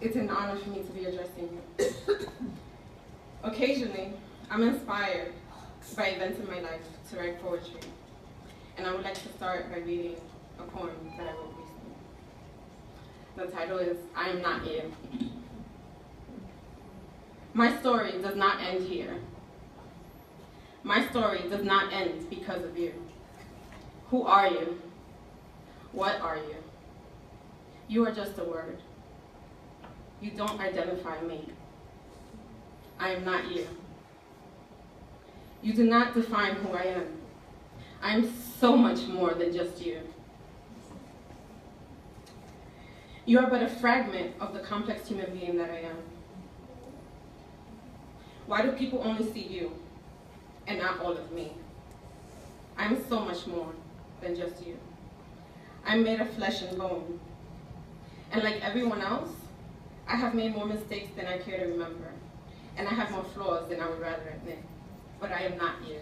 It's an honor for me to be addressing you. Occasionally, I'm inspired by events in my life to write poetry, and I would like to start by reading a poem that I wrote recently. The title is, I Am Not You. My story does not end here. My story does not end because of you. Who are you? What are you? You are just a word. You don't identify me. I am not you. You do not define who I am. I am so much more than just you. You are but a fragment of the complex human being that I am. Why do people only see you and not all of me? I am so much more than just you. I'm made of flesh and bone. And like everyone else, I have made more mistakes than I care to remember. And I have more flaws than I would rather admit. But I am not you.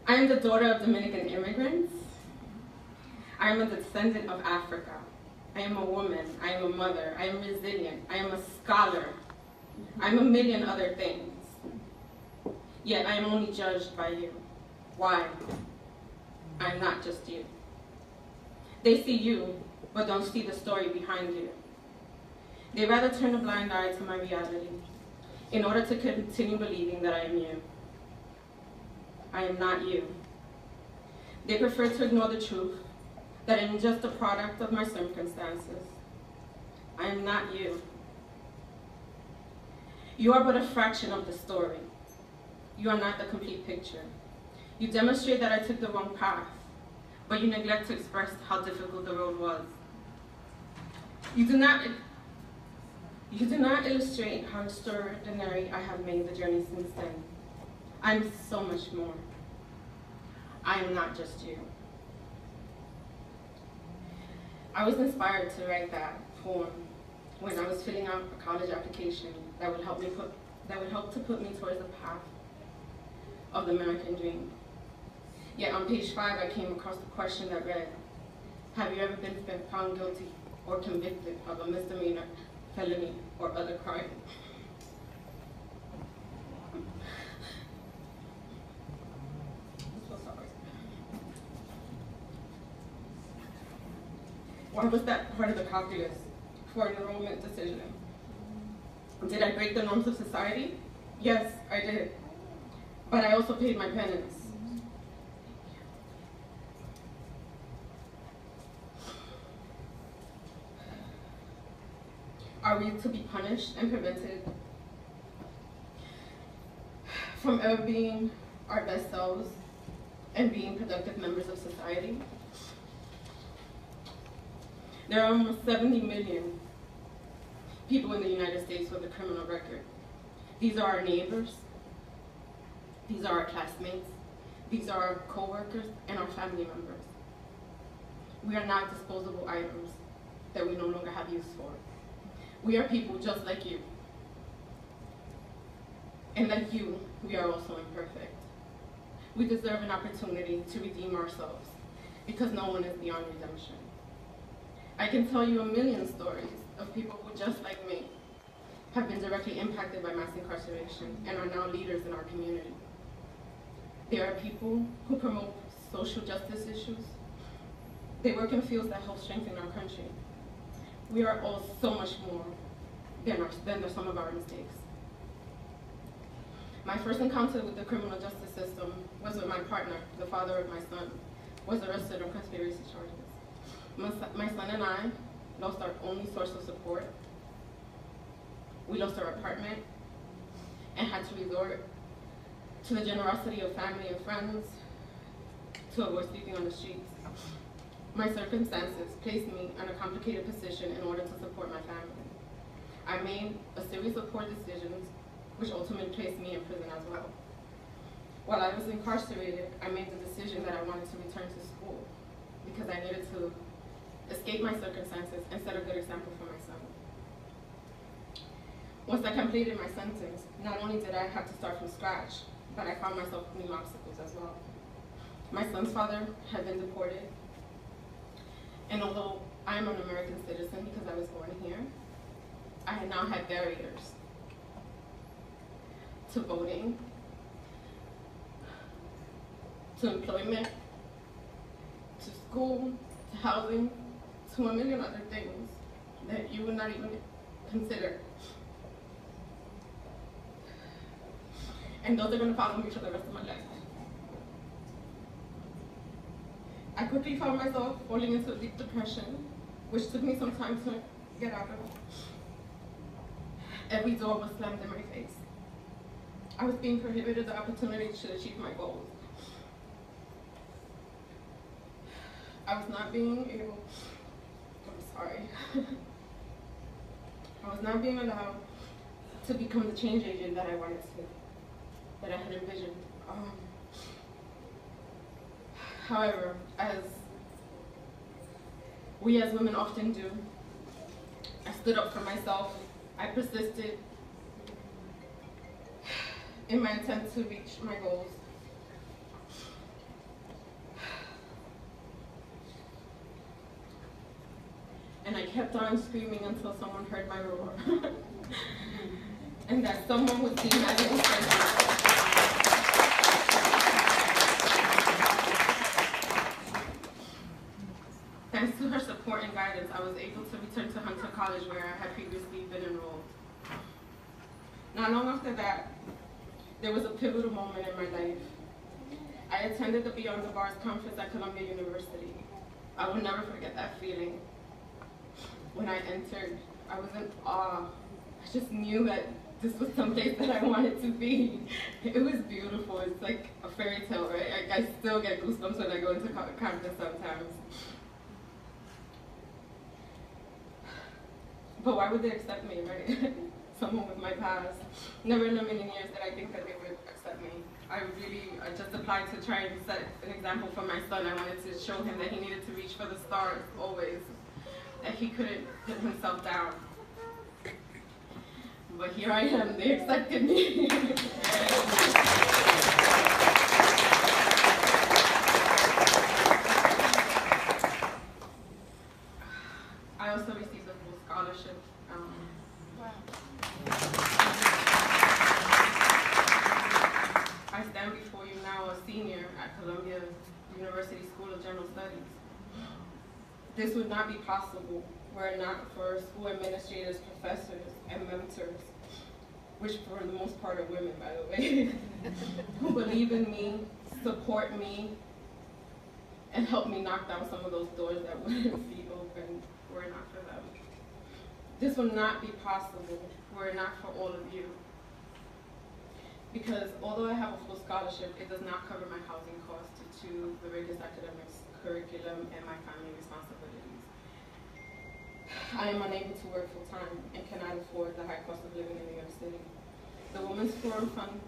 I am the daughter of Dominican immigrants. I am a descendant of Africa. I am a woman. I am a mother. I am resilient. I am a scholar. I am a million other things. Yet I am only judged by you. Why? I am not just you. They see you, but don't see the story behind you. They rather turn a blind eye to my reality in order to continue believing that I am you. I am not you. They prefer to ignore the truth that I am just a product of my circumstances. I am not you. You are but a fraction of the story. You are not the complete picture. You demonstrate that I took the wrong path, but you neglect to express how difficult the road was. You do not illustrate how extraordinary I have made the journey since then. I'm so much more. I am not just you. I was inspired to write that poem when I was filling out a college application that would help to put me towards the path of the American dream. Yet on page 5, I came across the question that read, have you ever been found guilty or convicted of a misdemeanor, felony, or other crime? I'm so sorry. Why was that part of the calculus for an enrollment decision? Did I break the norms of society? Yes, I did. But I also paid my penance. Are we to be punished and prevented from ever being our best selves and being productive members of society? There are almost 70 million people in the United States with a criminal record. These are our neighbors. These are our classmates. These are our co-workers and our family members. We are not disposable items that we no longer have use for. We are people just like you. And like you, we are also imperfect. We deserve an opportunity to redeem ourselves because no one is beyond redemption. I can tell you a million stories of people who, just like me, have been directly impacted by mass incarceration and are now leaders in our community. There are people who promote social justice issues. They work in fields that help strengthen our country. We are all so much more than the sum of our mistakes. My first encounter with the criminal justice system was with my partner, the father of my son, was arrested on conspiracy charges. My son and I lost our only source of support. We lost our apartment and had to resort to the generosity of family and friends to avoid sleeping on the streets. My circumstances placed me in a complicated position in order to support my family. I made a series of poor decisions, which ultimately placed me in prison as well. While I was incarcerated, I made the decision that I wanted to return to school because I needed to escape my circumstances and set a good example for my son. Once I completed my sentence, not only did I have to start from scratch, but I found myself with new obstacles as well. My son's father had been deported. And although I am an American citizen because I was born here, I had now had barriers to voting, to employment, to school, to housing, to a million other things that you would not even consider. And those are going to follow me for the rest of my life. I quickly found myself falling into a deep depression, which took me some time to get out of. Every door was slammed in my face. I was being prohibited the opportunity to achieve my goals. I was not being able, I was not being allowed to become the change agent that I wanted to, that I had envisioned. However, as we as women often do, I stood up for myself. I persisted in my attempt to reach my goals. And I kept on screaming until someone heard my roar. And that someone would see my little Thanks to her support and guidance, I was able to return to Hunter College where I had previously been enrolled. Not long after that, there was a pivotal moment in my life. I attended the Beyond the Bars conference at Columbia University. I will never forget that feeling. When I entered, I was in awe. I just knew that this was someplace that I wanted to be. It was beautiful. It's like a fairy tale, right? I still get goosebumps when I go into campus sometimes. But why would they accept me, right? Someone with my past. Never in a million years did I think that they would accept me. I just applied to try and set an example for my son. I wanted to show him that he needed to reach for the stars always, that he couldn't put himself down. But here I am, they accepted me. I also received a full scholarship. Wow. I stand before you now a senior at Columbia University School of General Studies. This would not be possible were it not for school administrators, professors, and mentors, which for the most part are women, by the way, who believe in me, support me, and help me knock down some of those doors that wouldn't be open were it not for them. This would not be possible were it not for all of you. Because although I have a full scholarship, it does not cover my housing costs due to the rigorous academics, curriculum, and my family responsibilities. I am unable to work full-time and cannot afford the high cost of living in New York City. The Women's Forum Fund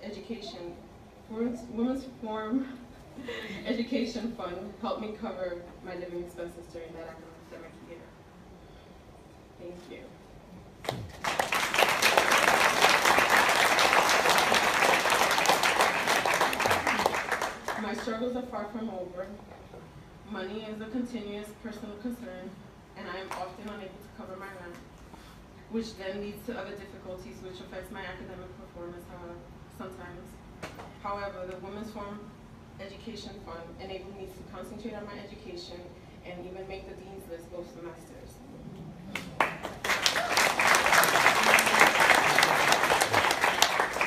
Education, Women's Forum Education Fund helped me cover my living expenses during that academic year. Thank you. My struggles are far from over. Money is a continuous personal concern, and I am often unable to cover my rent, which then leads to other difficulties which affects my academic performance sometimes. However, the Women's Forum Education Fund enabled me to concentrate on my education and even make the Dean's List both semesters.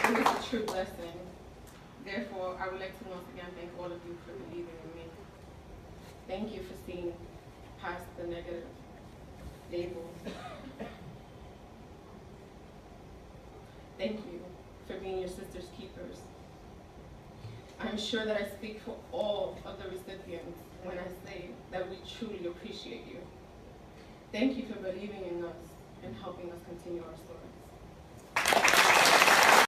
It was a true blessing. Therefore, I would like to once again thank all of you for believing in me. Thank you for seeing past the negative labels. Thank you for being your sister's keepers. I'm sure that I speak for all of the recipients when I say that we truly appreciate you. Thank you for believing in us and helping us continue our story.